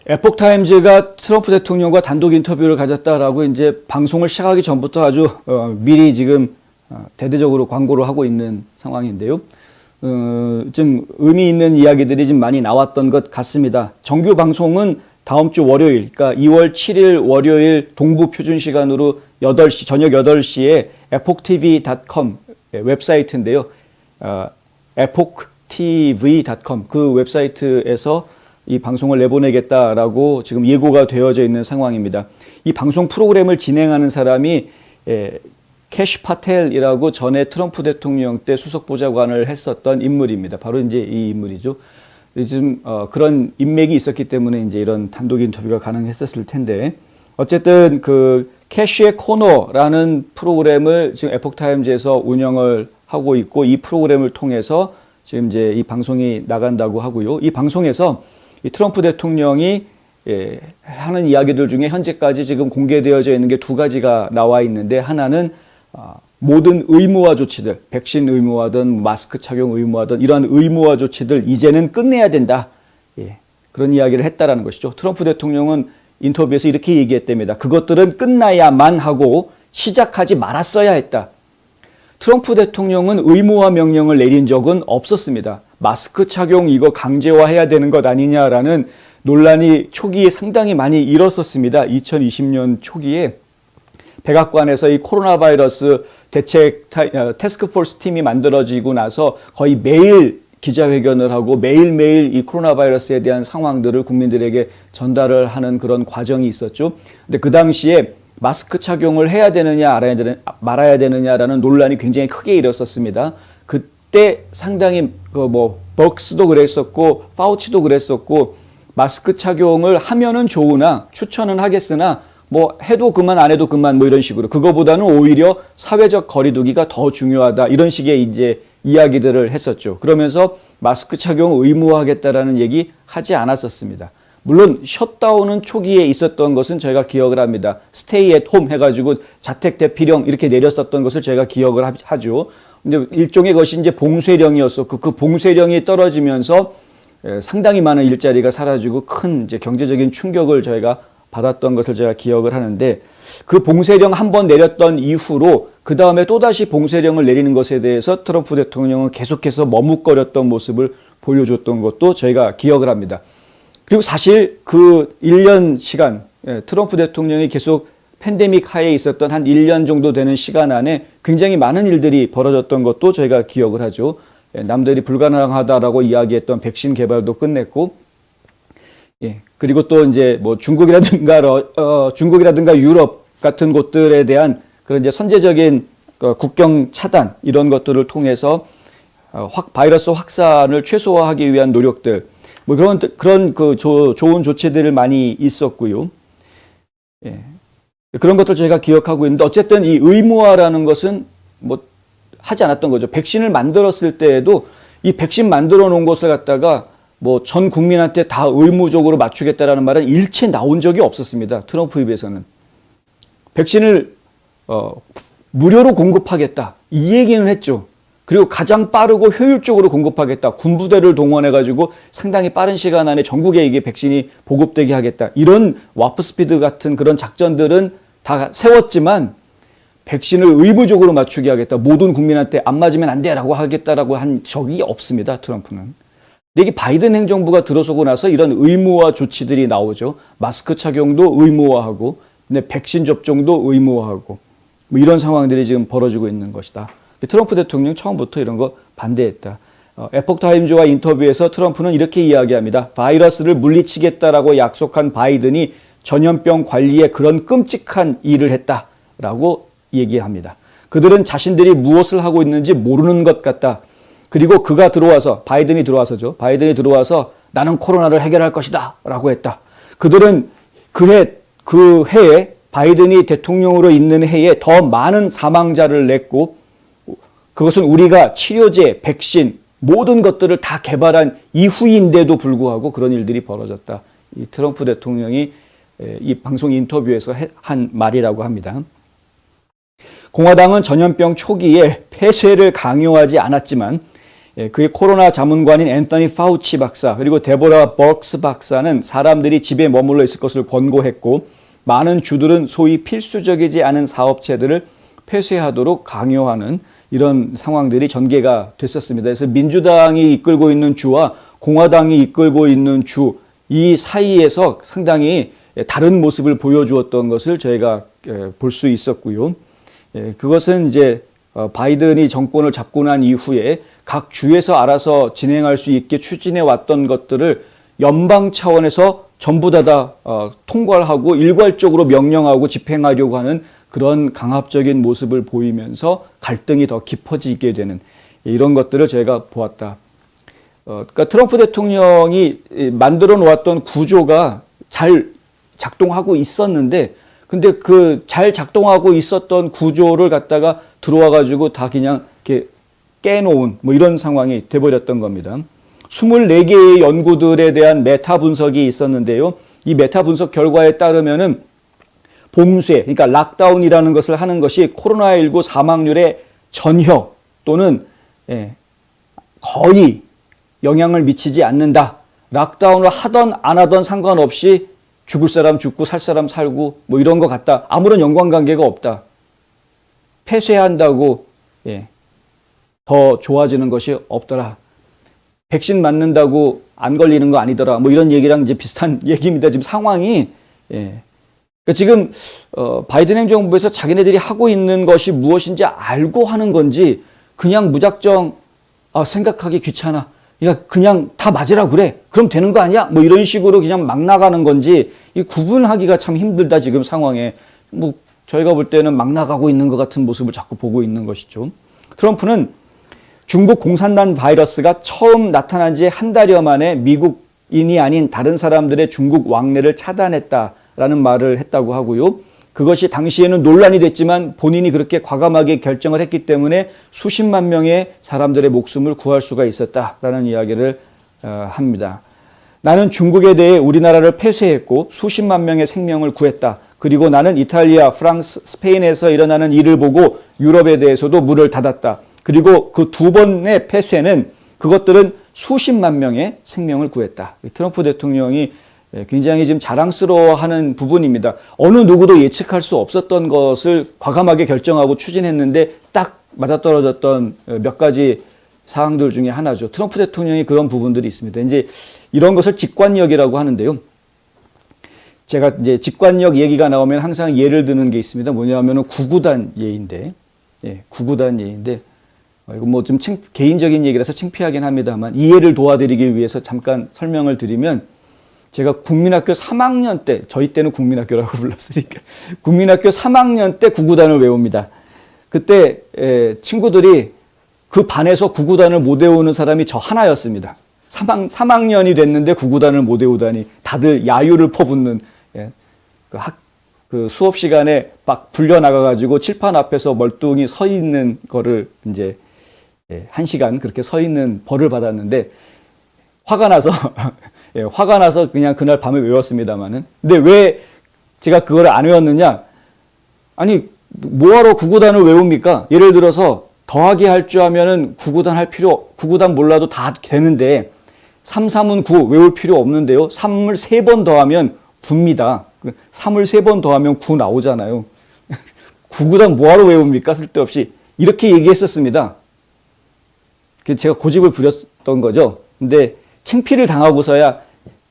에폭타임즈가 트럼프 대통령과 단독 인터뷰를 가졌다라고 이제 방송을 시작하기 전부터 아주 미리 지금 대대적으로 광고를 하고 있는 상황인데요. 좀 의미 있는 이야기들이 좀 많이 나왔던 것 같습니다. 정규 방송은 다음 주 월요일, 그러니까 2월 7일 월요일 동부 표준 시간으로 8시, 저녁 8시에 epochtv.com 웹사이트인데요. epochtv.com 그 웹사이트에서 이 방송을 내보내겠다라고 지금 예고가 되어져 있는 상황입니다. 이 방송 프로그램을 진행하는 사람이 캐시 파텔이라고 전에 트럼프 대통령 때 수석보좌관을 했었던 인물입니다. 바로 이제 이 인물이죠. 지금 그런 인맥이 있었기 때문에 이제 이런 단독 인터뷰가 가능했었을 텐데, 어쨌든 그 캐시의 코너라는 프로그램을 지금 에폭타임즈에서 운영을 하고 있고, 이 프로그램을 통해서 지금 이제 이 방송이 나간다고 하고요. 이 방송에서 이 트럼프 대통령이 하는 이야기들 중에 현재까지 지금 공개되어져 있는 게 두 가지가 나와 있는데, 하나는 모든 의무화 조치들, 백신 의무화든 마스크 착용 의무화든 이러한 의무화 조치들 이제는 끝내야 된다. 그런 이야기를 했다라는 것이죠. 트럼프 대통령은 인터뷰에서 이렇게 얘기했답니다. 그것들은 끝나야만 하고 시작하지 말았어야 했다. 트럼프 대통령은 의무화 명령을 내린 적은 없었습니다. 마스크 착용 이거 강제화해야 되는 것 아니냐라는 논란이 초기에 상당히 많이 일었었습니다. 2020년 초기에 백악관에서 이 코로나 바이러스 대책 태스크포스 팀이 만들어지고 나서 거의 매일 기자회견을 하고 매일매일 이 코로나 바이러스에 대한 상황들을 국민들에게 전달을 하는 그런 과정이 있었죠. 근데 그 당시에 마스크 착용을 해야 되느냐 말아야 되느냐라는 논란이 굉장히 크게 일었었습니다. 그때 상당히 벅스도 그랬었고 파우치도 그랬었고, 마스크 착용을 하면은 좋으나 추천은 하겠으나 해도 그만 안 해도 그만 이런 식으로, 그거보다는 오히려 사회적 거리두기가 더 중요하다, 이런 식의 이제 이야기들을 했었죠. 그러면서 마스크 착용 의무화하겠다라는 얘기 하지 않았었습니다. 물론 셧다운은 초기에 있었던 것은 저희가 기억을 합니다. 스테이 앳 홈 해가지고 자택 대피령 이렇게 내렸었던 것을 저희가 기억을 하죠. 근데 일종의 것이 이제 봉쇄령이었었고, 그 봉쇄령이 떨어지면서 상당히 많은 일자리가 사라지고 큰 이제 경제적인 충격을 저희가 받았던 것을 제가 기억을 하는데, 그 봉쇄령 한번 내렸던 이후로 그 다음에 또다시 봉쇄령을 내리는 것에 대해서 트럼프 대통령은 계속해서 머뭇거렸던 모습을 보여줬던 것도 저희가 기억을 합니다. 그리고 사실 그 1년 시간, 트럼프 대통령이 계속 팬데믹 하에 있었던 한 1년 정도 되는 시간 안에 굉장히 많은 일들이 벌어졌던 것도 저희가 기억을 하죠. 남들이 불가능하다라고 이야기했던 백신 개발도 끝냈고, 그리고 또 이제 중국이라든가 유럽 같은 곳들에 대한 그런 이제 선제적인 국경 차단 이런 것들을 통해서 바이러스 확산을 최소화하기 위한 노력들, 그런 좋은 조치들을 많이 있었고요. 그런 것들 저희가 기억하고 있는데, 어쨌든 이 의무화라는 것은 하지 않았던 거죠. 백신을 만들었을 때에도 이 백신 만들어 놓은 것을 갖다가 전 국민한테 다 의무적으로 맞추겠다라는 말은 일체 나온 적이 없었습니다. 트럼프 입에서는. 백신을 무료로 공급하겠다, 이 얘기는 했죠. 그리고 가장 빠르고 효율적으로 공급하겠다. 군부대를 동원해가지고 상당히 빠른 시간 안에 전국에 이게 백신이 보급되게 하겠다. 이런 와프 스피드 같은 그런 작전들은 다 세웠지만, 백신을 의무적으로 맞추게 하겠다, 모든 국민한테 안 맞으면 안 돼라고 하겠다라고 한 적이 없습니다. 트럼프는. 이게 바이든 행정부가 들어서고 나서 이런 의무화 조치들이 나오죠. 마스크 착용도 의무화하고, 근데 백신 접종도 의무화하고, 이런 상황들이 지금 벌어지고 있는 것이다. 트럼프 대통령 처음부터 이런 거 반대했다. 에폭타임즈와 인터뷰에서 트럼프는 이렇게 이야기합니다. 바이러스를 물리치겠다라고 약속한 바이든이 전염병 관리에 그런 끔찍한 일을 했다라고 얘기합니다. 그들은 자신들이 무엇을 하고 있는지 모르는 것 같다. 그리고 그가 들어와서, 바이든이 들어와서 나는 코로나를 해결할 것이다 라고 했다. 그들은 그 해에, 바이든이 대통령으로 있는 해에 더 많은 사망자를 냈고, 그것은 우리가 치료제, 백신, 모든 것들을 다 개발한 이후인데도 불구하고 그런 일들이 벌어졌다. 이 트럼프 대통령이 이 방송 인터뷰에서 한 말이라고 합니다. 공화당은 전염병 초기에 폐쇄를 강요하지 않았지만 그의 코로나 자문관인 앤서니 파우치 박사 그리고 데보라 버크스 박사는 사람들이 집에 머물러 있을 것을 권고했고 많은 주들은 소위 필수적이지 않은 사업체들을 폐쇄하도록 강요하는 이런 상황들이 전개가 됐었습니다. 그래서 민주당이 이끌고 있는 주와 공화당이 이끌고 있는 주 이 사이에서 상당히 다른 모습을 보여주었던 것을 저희가 볼 수 있었고요. 그것은 이제 바이든이 정권을 잡고 난 이후에 각 주에서 알아서 진행할 수 있게 추진해 왔던 것들을 연방 차원에서 전부 다 통과를 하고 일괄적으로 명령하고 집행하려고 하는 그런 강압적인 모습을 보이면서 갈등이 더 깊어지게 되는 이런 것들을 저희가 보았다. 그러니까 트럼프 대통령이 만들어 놓았던 구조가 잘 작동하고 있었는데 근데 그 잘 작동하고 있었던 구조를 갖다가 들어와 가지고 다 그냥 이렇게 깨놓은 뭐 이런 상황이 돼버렸던 겁니다. 24개의 연구들에 대한 메타 분석이 있었는데요. 이 메타 분석 결과에 따르면은 봉쇄, 그러니까 락다운이라는 것을 하는 것이 코로나19 사망률의 전혀 또는 거의 영향을 미치지 않는다. 락다운을 하던 안 하던 상관없이 죽을 사람 죽고 살 사람 살고 뭐 이런 것 같다. 아무런 연관관계가 없다. 폐쇄한다고 더 좋아지는 것이 없더라. 백신 맞는다고 안 걸리는 거 아니더라. 뭐 이런 얘기랑 이제 비슷한 얘기입니다. 지금 상황이 그러니까 지금 바이든 행정부에서 자기네들이 하고 있는 것이 무엇인지 알고 하는 건지 그냥 무작정 생각하기 귀찮아. 그러니까 그냥 다 맞으라 그래. 그럼 되는 거 아니야? 뭐 이런 식으로 그냥 막 나가는 건지 이 구분하기가 참 힘들다 지금 상황에. 뭐 저희가 볼 때는 막 나가고 있는 것 같은 모습을 자꾸 보고 있는 것이죠. 트럼프는 중국 공산당 바이러스가 처음 나타난 지 한 달여 만에 미국인이 아닌 다른 사람들의 중국 왕래를 차단했다라는 말을 했다고 하고요. 그것이 당시에는 논란이 됐지만 본인이 그렇게 과감하게 결정을 했기 때문에 수십만 명의 사람들의 목숨을 구할 수가 있었다라는 이야기를 합니다. 나는 중국에 대해 우리나라를 폐쇄했고 수십만 명의 생명을 구했다. 그리고 나는 이탈리아, 프랑스, 스페인에서 일어나는 일을 보고 유럽에 대해서도 문을 닫았다. 그리고 그 두 번의 폐쇄는 그것들은 수십만 명의 생명을 구했다. 트럼프 대통령이 굉장히 지금 자랑스러워하는 부분입니다. 어느 누구도 예측할 수 없었던 것을 과감하게 결정하고 추진했는데 딱 맞아떨어졌던 몇 가지 사항들 중에 하나죠. 트럼프 대통령이 그런 부분들이 있습니다. 이제 이런 것을 직관력이라고 하는데요. 제가 이제 직관력 얘기가 나오면 항상 예를 드는 게 있습니다. 뭐냐면은 구구단 예인데, 구구단 예인데, 이거 뭐 좀 개인적인 얘기라서 창피하긴 합니다만 이해를 도와드리기 위해서 잠깐 설명을 드리면 제가 국민학교 3학년 때, 저희 때는 국민학교라고 불렀으니까 국민학교 3학년 때 구구단을 외웁니다. 그때 친구들이 그 반에서 구구단을 못 외우는 사람이 저 하나였습니다. 3학년이 됐는데 구구단을 못 외우다니 다들 야유를 퍼붓는 그 수업 시간에 막 불려나가가지고 칠판 앞에서 멀뚱히 서 있는 거를 이제 1시간 그렇게 서 있는 벌을 받았는데 화가 나서 그냥 그날 밤에 외웠습니다만은. 근데 왜 제가 그걸 안 외웠느냐? 아니, 뭐하러 구구단을 외웁니까? 예를 들어서 더하기 할 줄 아면은 구구단 몰라도 다 되는데 3, 3은 9 외울 필요 없는데요. 3을 3번 더하면 9입니다. 3을 3번 더하면 9 나오잖아요. 구구단 뭐하러 외웁니까? 쓸데없이. 이렇게 얘기했었습니다. 제가 고집을 부렸던 거죠. 근데 창피를 당하고서야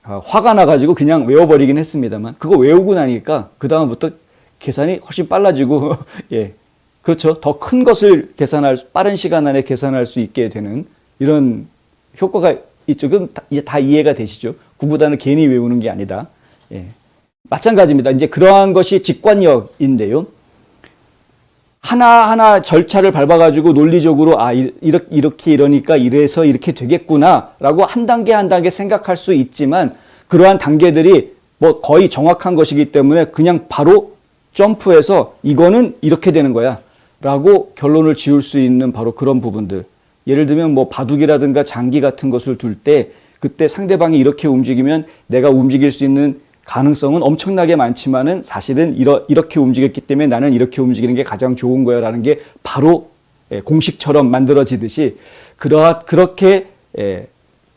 화가 나가지고 그냥 외워버리긴 했습니다만 그거 외우고 나니까 그 다음부터 계산이 훨씬 빨라지고 그렇죠. 더 큰 것을 빠른 시간 안에 계산할 수 있게 되는 이런 효과가 있죠. 그럼 다 이해가 되시죠. 구구단을 괜히 외우는 게 아니다. 마찬가지입니다. 이제 그러한 것이 직관력인데요. 하나하나 절차를 밟아가지고 논리적으로 이렇게 이러니까 이래서 이렇게 되겠구나라고 한 단계 한 단계 생각할 수 있지만 그러한 단계들이 뭐 거의 정확한 것이기 때문에 그냥 바로 점프해서 이거는 이렇게 되는 거야 라고 결론을 지을 수 있는 바로 그런 부분들. 예를 들면 뭐 바둑이라든가 장기 같은 것을 둘 때 그때 상대방이 이렇게 움직이면 내가 움직일 수 있는 가능성은 엄청나게 많지만은 사실은 이렇게 움직였기 때문에 나는 이렇게 움직이는 게 가장 좋은 거야 라는 게 바로 공식처럼 만들어지듯이 그렇게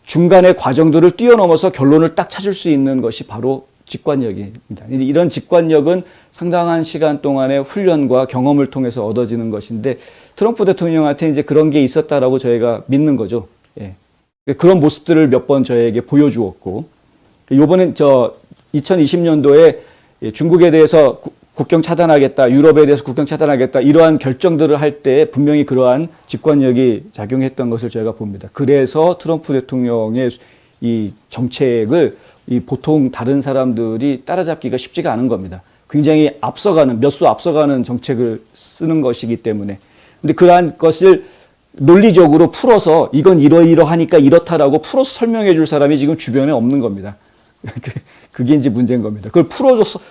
중간의 과정들을 뛰어넘어서 결론을 딱 찾을 수 있는 것이 바로 직관력입니다. 이런 직관력은 상당한 시간 동안의 훈련과 경험을 통해서 얻어지는 것인데 트럼프 대통령한테 이제 그런 게 있었다라고 저희가 믿는 거죠. 예. 그런 모습들을 몇 번 저에게 보여주었고, 요번엔 2020년도에 중국에 대해서 국경 차단하겠다, 유럽에 대해서 국경 차단하겠다, 이러한 결정들을 할 때 분명히 그러한 직관력이 작용했던 것을 저희가 봅니다. 그래서 트럼프 대통령의 이 정책을 보통 다른 사람들이 따라잡기가 쉽지가 않은 겁니다. 굉장히 몇 수 앞서가는 정책을 쓰는 것이기 때문에. 근데 그러한 것을 논리적으로 풀어서 이건 이러이러하니까 이렇다라고 풀어서 설명해 줄 사람이 지금 주변에 없는 겁니다. 그게 이제 문제인 겁니다. 그걸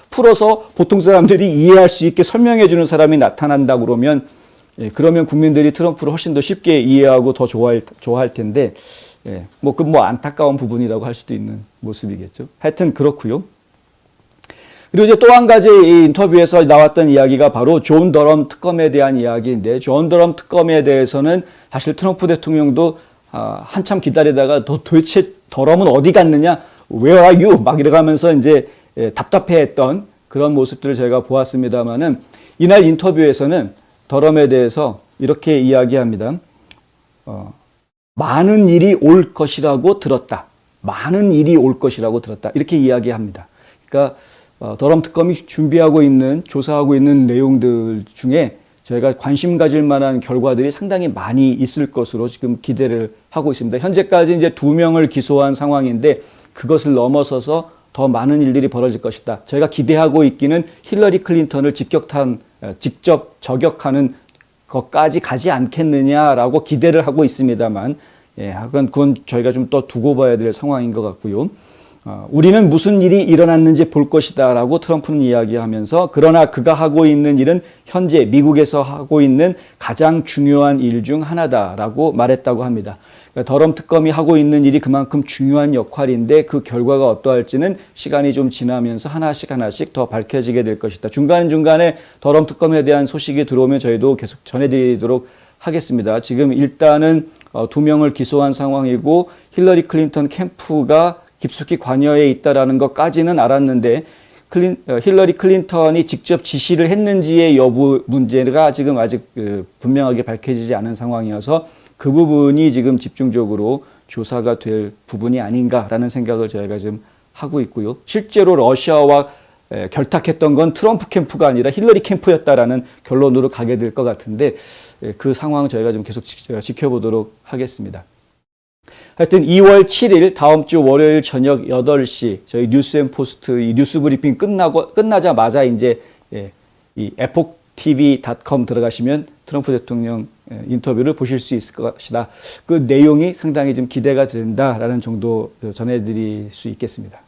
풀어서 보통 사람들이 이해할 수 있게 설명해 주는 사람이 나타난다 그러면, 그러면 국민들이 트럼프를 훨씬 더 쉽게 이해하고 더 좋아할 텐데, 안타까운 부분이라고 할 수도 있는 모습이겠죠. 하여튼 그렇고요. 그리고 이제 또 한 가지 이 인터뷰에서 나왔던 이야기가 바로 존 더럼 특검에 대한 이야기인데, 존 더럼 특검에 대해서는 사실 트럼프 대통령도 한참 기다리다가 도대체 더럼은 어디 갔느냐, Where are you? 막 이러면서 이제 답답해했던 그런 모습들을 저희가 보았습니다만은, 이날 인터뷰에서는 더럼에 대해서 이렇게 이야기합니다. 많은 일이 올 것이라고 들었다. 많은 일이 올 것이라고 들었다. 이렇게 이야기합니다. 그러니까 더럼 특검이 준비하고 있는, 조사하고 있는 내용들 중에 저희가 관심 가질 만한 결과들이 상당히 많이 있을 것으로 지금 기대를 하고 있습니다. 현재까지 이제 2명을 기소한 상황인데 그것을 넘어서서 더 많은 일들이 벌어질 것이다. 저희가 기대하고 있기는 힐러리 클린턴을 직접 저격하는 것까지 가지 않겠느냐라고 기대를 하고 있습니다만, 그건 저희가 좀 더 두고 봐야 될 상황인 것 같고요. 우리는 무슨 일이 일어났는지 볼 것이다 라고 트럼프는 이야기하면서, 그러나 그가 하고 있는 일은 현재 미국에서 하고 있는 가장 중요한 일 중 하나다라고 말했다고 합니다. 그러니까 더럼 특검이 하고 있는 일이 그만큼 중요한 역할인데 그 결과가 어떠할지는 시간이 좀 지나면서 하나씩 더 밝혀지게 될 것이다. 중간중간에 더럼 특검에 대한 소식이 들어오면 저희도 계속 전해드리도록 하겠습니다. 지금 일단은 2명을 기소한 상황이고 힐러리 클린턴 캠프가 깊숙이 관여해 있다라는 것까지는 알았는데, 힐러리 클린턴이 직접 지시를 했는지의 여부 문제가 지금 아직 분명하게 밝혀지지 않은 상황이어서 그 부분이 지금 집중적으로 조사가 될 부분이 아닌가라는 생각을 저희가 지금 하고 있고요. 실제로 러시아와 결탁했던 건 트럼프 캠프가 아니라 힐러리 캠프였다라는 결론으로 가게 될 것 같은데, 그 상황 저희가 좀 계속 지켜보도록 하겠습니다. 하여튼 2월 7일 다음 주 월요일 저녁 8시 저희 뉴스앤포스트 이 뉴스 브리핑 끝나자마자 이제 이 epochtv.com 들어가시면 트럼프 대통령 인터뷰를 보실 수 있을 것이다. 그 내용이 상당히 좀 기대가 된다라는 정도 전해드릴 수 있겠습니다.